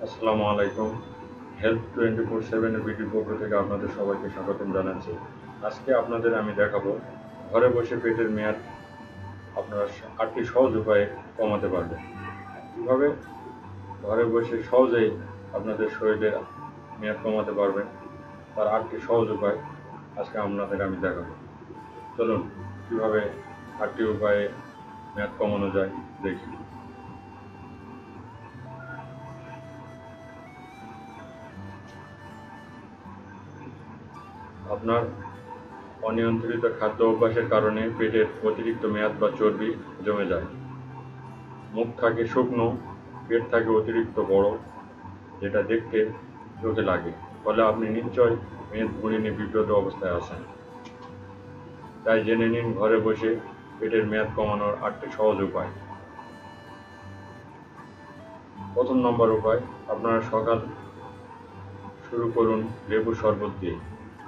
আসসালামু আলাইকুম। হেলথ 24/7 এর ভিডিও পক্ষ থেকে আপনাদের সবাইকে স্বাগতম জানাচ্ছি। আজকে আপনাদের আমি দেখাবো ঘরে বসে পেটের মেয়াদ আপনারা ৮টি সহজ উপায়ে কমাতে পারবেন। কীভাবে ঘরে বসে সহজেই আপনাদের শরীরের মেয়াদ কমাতে পারবেন তার ৮টি সহজ উপায় আজকে আপনাদের আমি দেখাবো। চলুন কীভাবে ৮টি উপায়ে মেয়াদ কমানো যায় দেখি। আপনার অনিয়ন্ত্রিত খাদ্য অভ্যাসের কারণে পেটের অতিরিক্ত মেয়াদ বা চর্বি জমে যায়। মুখ থাকে শুকনো, পেট থাকে অতিরিক্ত বড়, যেটা দেখতে চোখে লাগে, ফলে আপনি নিশ্চয় মেদ ভুঁড়ি নিয়ে বিব্রত অবস্থায় আছেন। তাই জেনে নিন ঘরে বসে পেটের মেয়াদ কমানোর ৮টি সহজ উপায়। প্রথম নম্বর উপায়, আপনারা সকাল শুরু করুন লেবুর শরবত দিয়ে।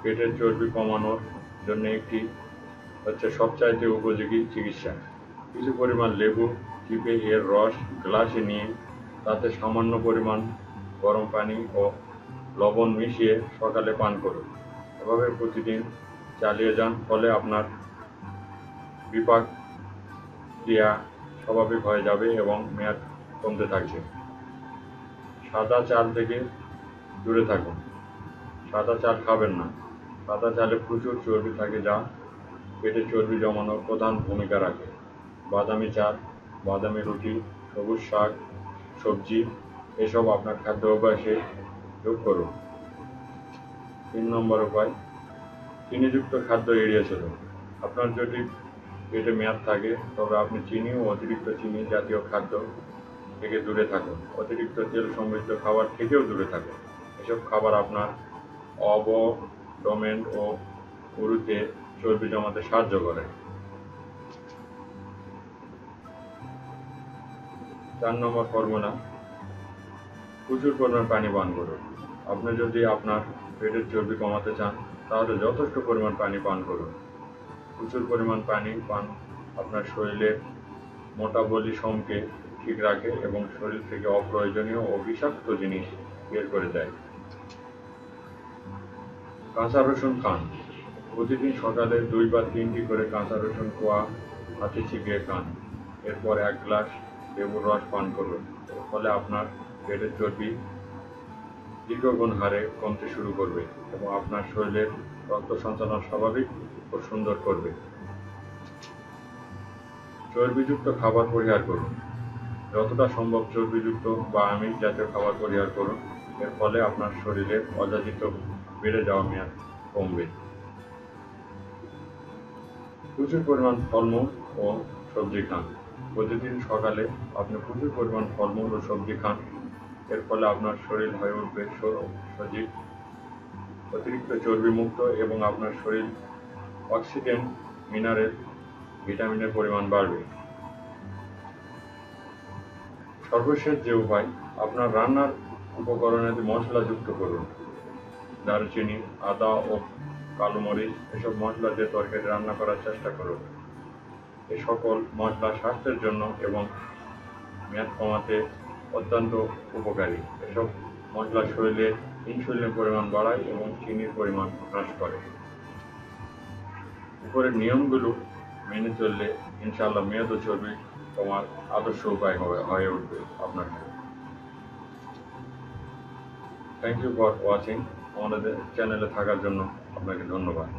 পেটের চর্বি কমানোর জন্য একটি সবচাইতে উপযোগী চিকিৎসা। কিছু পরিমাণ লেবু চিপে এর রস গ্লাসে নিয়ে তাতে সামান্য পরিমাণ গরম পানি ও লবণ মিশিয়ে সকালে পান করুন। এভাবে প্রতিদিন চালিয়ে যান, ফলে আপনার বিপাক ক্রিয়া স্বাভাবিক হয়ে যাবে এবং মেয়াদ কমতে থাকবে। সাদা চাল থেকে দূরে থাকুন। সাদা চাল খাবেন না। সাদা চালে প্রচুর চর্বি থাকে, যা পেটে চর্বি জমানোর প্রধান ভূমিকা রাখে। বাদামি চাল, বাদামি রুটি, সবুজ শাক, সবজি এসব আপনার খাদ্য অভ্যাসে যোগ করুন। ৩ নম্বর উপায়, চিনিযুক্ত খাদ্য এড়িয়ে চলুন। আপনার যদি পেটে মেয়াদ থাকে তবে আপনি চিনি ও অতিরিক্ত চিনি জাতীয় খাদ্য থেকে দূরে থাকুন। অতিরিক্ত তেল সমৃদ্ধ খাবার থেকেও দূরে থাকুন। এসব খাবার আপনার অবডোমেন ও উরুতে চর্বি জমাতে সাহায্য করে। ৪ নম্বর ফর্মুলা, প্রচুর পরিমাণ পানি পান করুন। আপনি যদি আপনার পেটের চর্বি কমাতে চান তাহলে যথেষ্ট পরিমাণ পানি পান করুন। প্রচুর পরিমাণ পানি পান আপনার শরীরের মেটাবলিজমকে ঠিক রাখে এবং শরীর থেকে অপ্রয়োজনীয় ও বিষাক্ত জিনিস বের করে দেয়। কাঁচা রসুন খান। প্রতিদিন সকালে ২ বা ৩টি করে কাঁচা রসুন কোয়া হাতে চিবিয়ে খান। এরপর ১ গ্লাস লেবুর রস পান করুন। এর ফলে আপনার পেটের চর্বি দীর্ঘগুণ হারে কমতে শুরু করবে এবং আপনার শরীরের রক্ত সঞ্চালন স্বাভাবিক ও সুন্দর করবে। চর্বিযুক্ত খাবার পরিহার করুন। যতটা সম্ভব চর্বিযুক্ত বা আমিষ জাতীয় খাবার পরিহার করুন। এর ফলে আপনার শরীরের অযাচিত বেড়ে যাওয়া মেয়াদ কমবে। প্রচুর পরিমাণ ফলমূল ও সবজি খান। প্রতিদিন সকালে আপনি প্রচুর পরিমাণ ফলমূল ও সবজি খান। এর ফলে আপনার শরীর হয়ে উঠবে সজীব, অতিরিক্ত চর্বিমুক্ত এবং আপনার শরীর অক্সিজেন, মিনারেল, ভিটামিনের পরিমাণ বাড়বে। সর্বশেষ যে উপায়, আপনার রান্নার উপকরণে মশলা যুক্ত করুন। দারুচিনি, আদা ও কালো মরিচ এসব মশলা দিয়ে তরকারি রান্না করার চেষ্টা করুন। এই সকল মশলা স্বাস্থ্যের জন্য এবং মেয়াদ কমাতে অত্যন্ত উপকারী। এসব মশলা শরীরে ইনসুলিনের পরিমাণ বাড়ায় এবং চিনির পরিমাণ হ্রাস করে। উপরের নিয়মগুলো মেনে চললে ইনশাআল্লাহ মেয়াদ ও চর্বি কমার আদর্শ উপায় হয়ে উঠবে আপনার। Thank you for watching. আমাদের চ্যানেলে থাকার জন্য আপনাকে ধন্যবাদ।